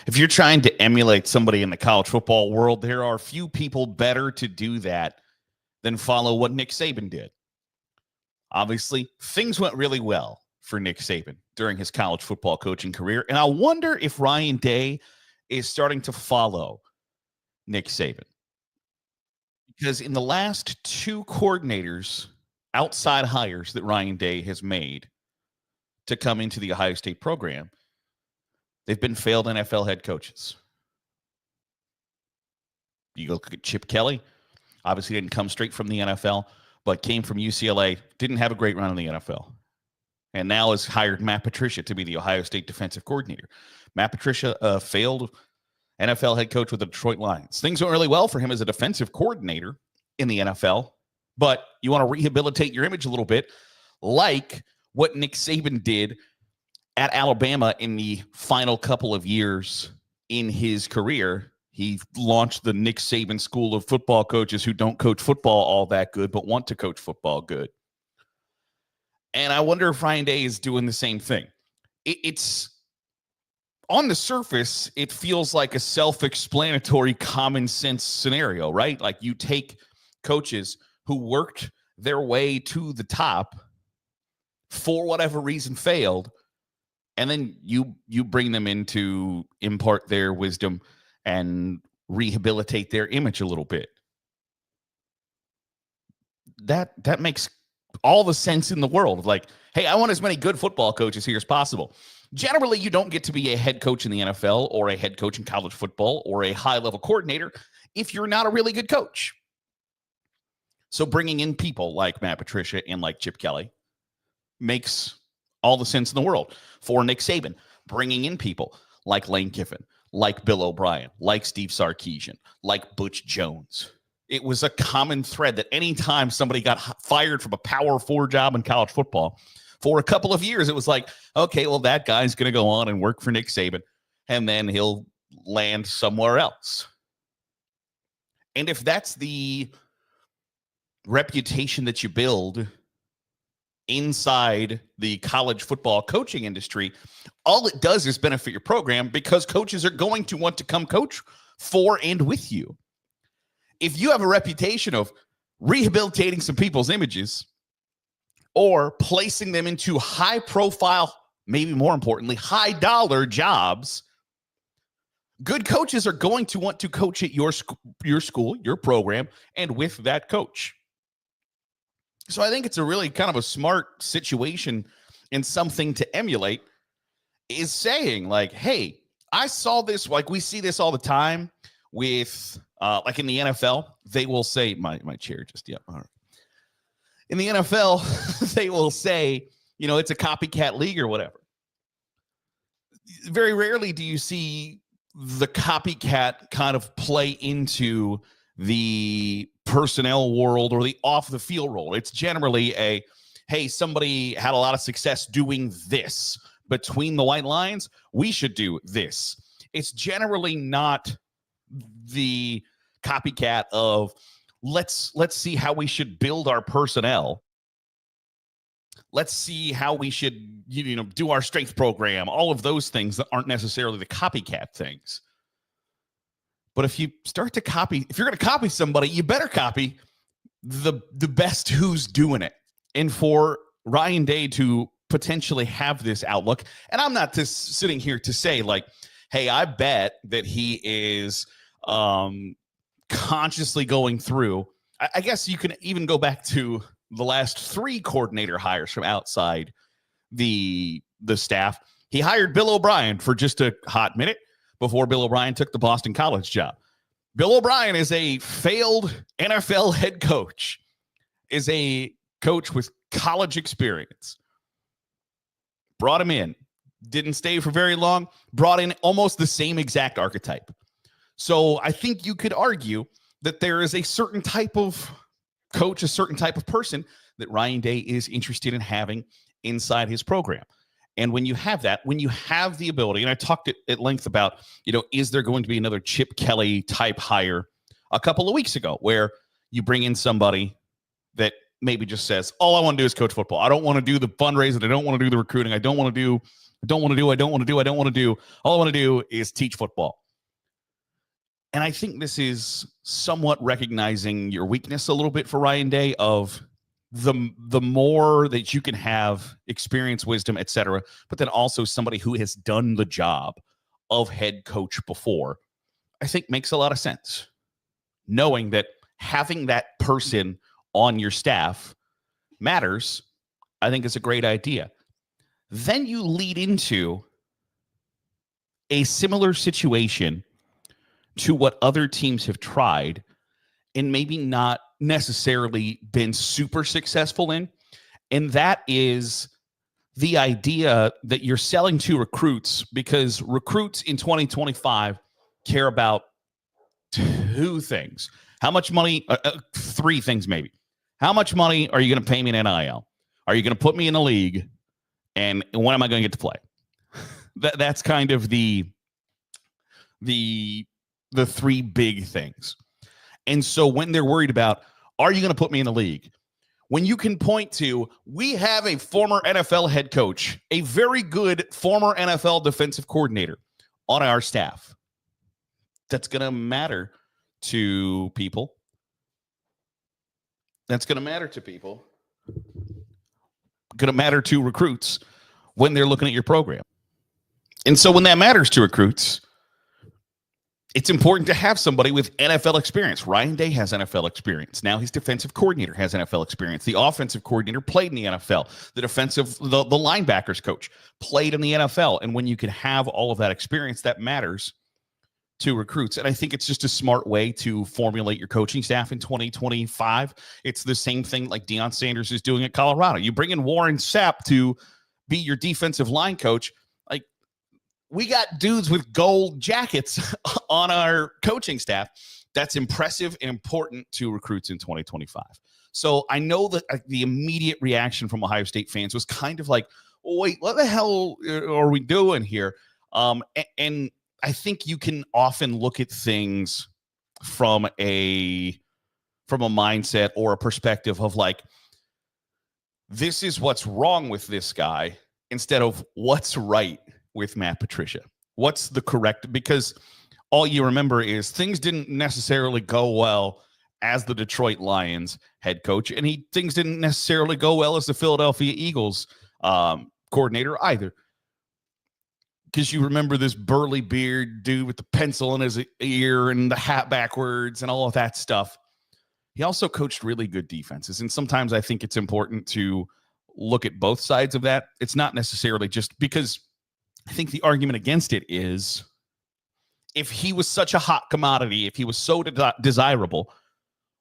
If you're trying to emulate somebody in the college football world, there are few people better to do that than follow what Nick Saban did. Obviously, things went really well for Nick Saban during his college football coaching career, and I wonder if Ryan Day is starting to follow Nick Saban. Because in the last two coordinators, outside hires that Ryan Day has made to come into the Ohio State program, they've been failed NFL head coaches. You look at Chip Kelly, obviously didn't come straight from the NFL, but came from UCLA, didn't have a great run in the NFL, and now has hired Matt Patricia to be the Ohio State defensive coordinator. Matt Patricia, failed NFL head coach with the Detroit Lions. Things went really well for him as a defensive coordinator in the NFL, but you want to rehabilitate your image a little bit, like what Nick Saban did at Alabama in the final couple of years in his career. He launched the Nick Saban School of Football Coaches who don't coach football all that good, but want to coach football good. And I wonder if Ryan Day is doing the same thing. It's on the surface, it feels like a self-explanatory common sense scenario, right? Like you take coaches who worked their way to the top, for whatever reason failed, and then you bring them in to impart their wisdom and rehabilitate their image a little bit. That makes all the sense in the world. Like, hey, I want as many good football coaches here as possible. Generally, you don't get to be a head coach in the NFL or a head coach in college football or a high-level coordinator if you're not a really good coach. So bringing in people like Matt Patricia and like Chip Kelly makes all the sense in the world. For Nick Saban, bringing in people like Lane Kiffin, like Bill O'Brien, like Steve Sarkisian, like Butch Jones. It was a common thread that anytime somebody got fired from a Power 4 job in college football, for a couple of years, it was like, okay, well, that guy's going to go on and work for Nick Saban, and then he'll land somewhere else. And if that's the reputation that you build inside the college football coaching industry, all it does is benefit your program because coaches are going to want to come coach for and with you. If you have a reputation of rehabilitating some people's images or placing them into high profile, maybe more importantly, high dollar jobs, good coaches are going to want to coach at your school, your program, and with that coach. So I think it's a really kind of a smart situation and something to emulate is saying like, hey, I saw this, like we see this all the time with like in the NFL, they will say, my chair just, yeah, all right. In the NFL, they will say, you know, it's a copycat league or whatever. Very rarely do you see the copycat kind of play into the personnel world or the off the field role. It's generally a, hey, somebody had a lot of success doing this between the white lines. We should do this. It's generally not the copycat of let's see how we should build our personnel. Let's see how we should, you know, do our strength program, all of those things that aren't necessarily the copycat things. But if you start to copy, if you're going to copy somebody, you better copy the best who's doing it. And for Ryan Day to potentially have this outlook, and I'm not just sitting here to say like, hey, I bet that he is consciously going through. I guess you can even go back to the last three coordinator hires from outside the staff. He hired Bill O'Brien for just a hot minute before Bill O'Brien took the Boston College job. Bill O'Brien is a failed NFL head coach, is a coach with college experience. Brought him in, didn't stay for very long, brought in almost the same exact archetype. So I think you could argue that there is a certain type of coach, a certain type of person that Ryan Day is interested in having inside his program. And when you have that, when you have the ability, and I talked at length about, you know, is there going to be another Chip Kelly type hire a couple of weeks ago where you bring in somebody that maybe just says, all I want to do is coach football. I don't want to do the fundraising. I don't want to do the recruiting. I don't want to do. All I want to do is teach football. And I think this is somewhat recognizing your weakness a little bit for Ryan Day of the more that you can have experience, wisdom, etc., but then also somebody who has done the job of head coach before, I think makes a lot of sense. Knowing that having that person on your staff matters, I think is a great idea. Then you lead into a similar situation to what other teams have tried and maybe not necessarily been super successful in. And that is the idea that you're selling to recruits, because recruits in 2025 care about two things. How much money? Three things maybe. How much money are you going to pay me in NIL? Are you going to put me in the league? And when am I going to get to play? That's kind of the three big things. And so when they're worried about, are you going to put me in the league? When you can point to, we have a former NFL head coach, a very good former NFL defensive coordinator on our staff, that's going to matter to people. That's going to matter to people. Going to matter to recruits when they're looking at your program. And so when that matters to recruits, it's important to have somebody with NFL experience. Ryan Day has NFL experience. Now his defensive coordinator has NFL experience. The offensive coordinator played in the NFL. The linebackers coach played in the NFL. And when you can have all of that experience, that matters to recruits. And I think it's just a smart way to formulate your coaching staff in 2025. It's the same thing like Deion Sanders is doing at Colorado. You bring in Warren Sapp to be your defensive line coach. Like, we got dudes with gold jackets on our coaching staff. That's impressive and important to recruits in 2025. So I know that the immediate reaction from Ohio State fans was kind of like, oh, wait, what the hell are we doing here? And I think you can often look at things from a mindset or a perspective of like, this is what's wrong with this guy instead of what's right with Matt Patricia. What's the correct? Because all you remember is things didn't necessarily go well as the Detroit Lions head coach, and things didn't necessarily go well as the Philadelphia Eagles coordinator either. Because you remember this burly beard dude with the pencil in his ear and the hat backwards and all of that stuff. He also coached really good defenses. And sometimes I think it's important to look at both sides of that. It's not necessarily just because I think the argument against it is if he was such a hot commodity, if he was so desirable,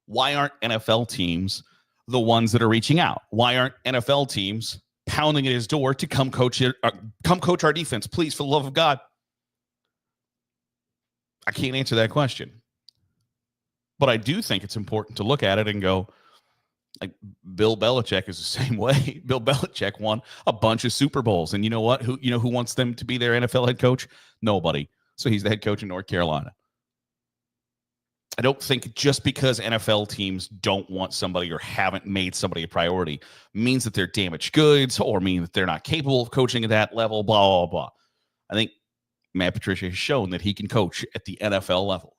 why aren't NFL teams the ones that are reaching out? Why aren't NFL teams pounding at his door to come coach our defense, please, for the love of God? I can't answer that question. But I do think it's important to look at it and go, like, Bill Belichick is the same way. Bill Belichick won a bunch of Super Bowls. And you know what? Who wants them to be their NFL head coach? Nobody. So he's the head coach in North Carolina. I don't think just because NFL teams don't want somebody or haven't made somebody a priority means that they're damaged goods or mean that they're not capable of coaching at that level, blah, blah, blah. I think Matt Patricia has shown that he can coach at the NFL level.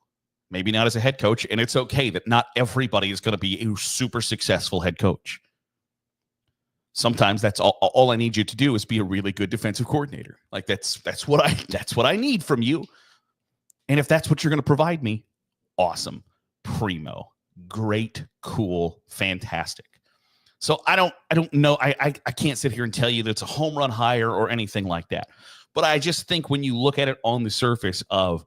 Maybe not as a head coach, and it's okay that not everybody is going to be a super successful head coach. Sometimes that's all I need you to do is be a really good defensive coordinator. Like that's what I need from you. And if that's what you're going to provide me, awesome, primo, great, cool, fantastic. So I don't know. I can't sit here and tell you that it's a home run hire or anything like that. But I just think when you look at it on the surface of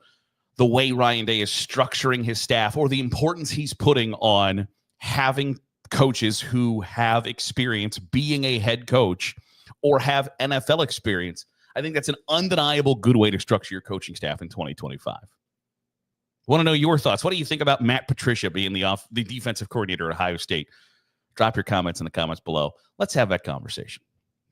the way Ryan Day is structuring his staff or the importance he's putting on having coaches who have experience being a head coach or have NFL experience, I think that's an undeniable good way to structure your coaching staff in 2025. Want to know your thoughts? What do you think about Matt Patricia being the defensive coordinator at Ohio State? Drop your comments in the comments below. Let's have that conversation.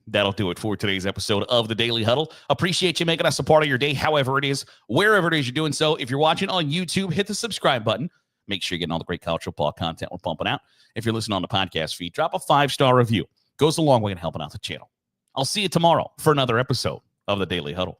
That'll do it for today's episode of the Daily Huddle. Appreciate you making us a part of your day, however it is, wherever it is you're doing so. If you're watching on YouTube, hit the subscribe button. Make sure you're getting all the great college football content we're pumping out. If you're listening on the podcast feed, drop a 5-star review. Goes a long way in helping out the channel. I'll see you tomorrow for another episode of the Daily Huddle.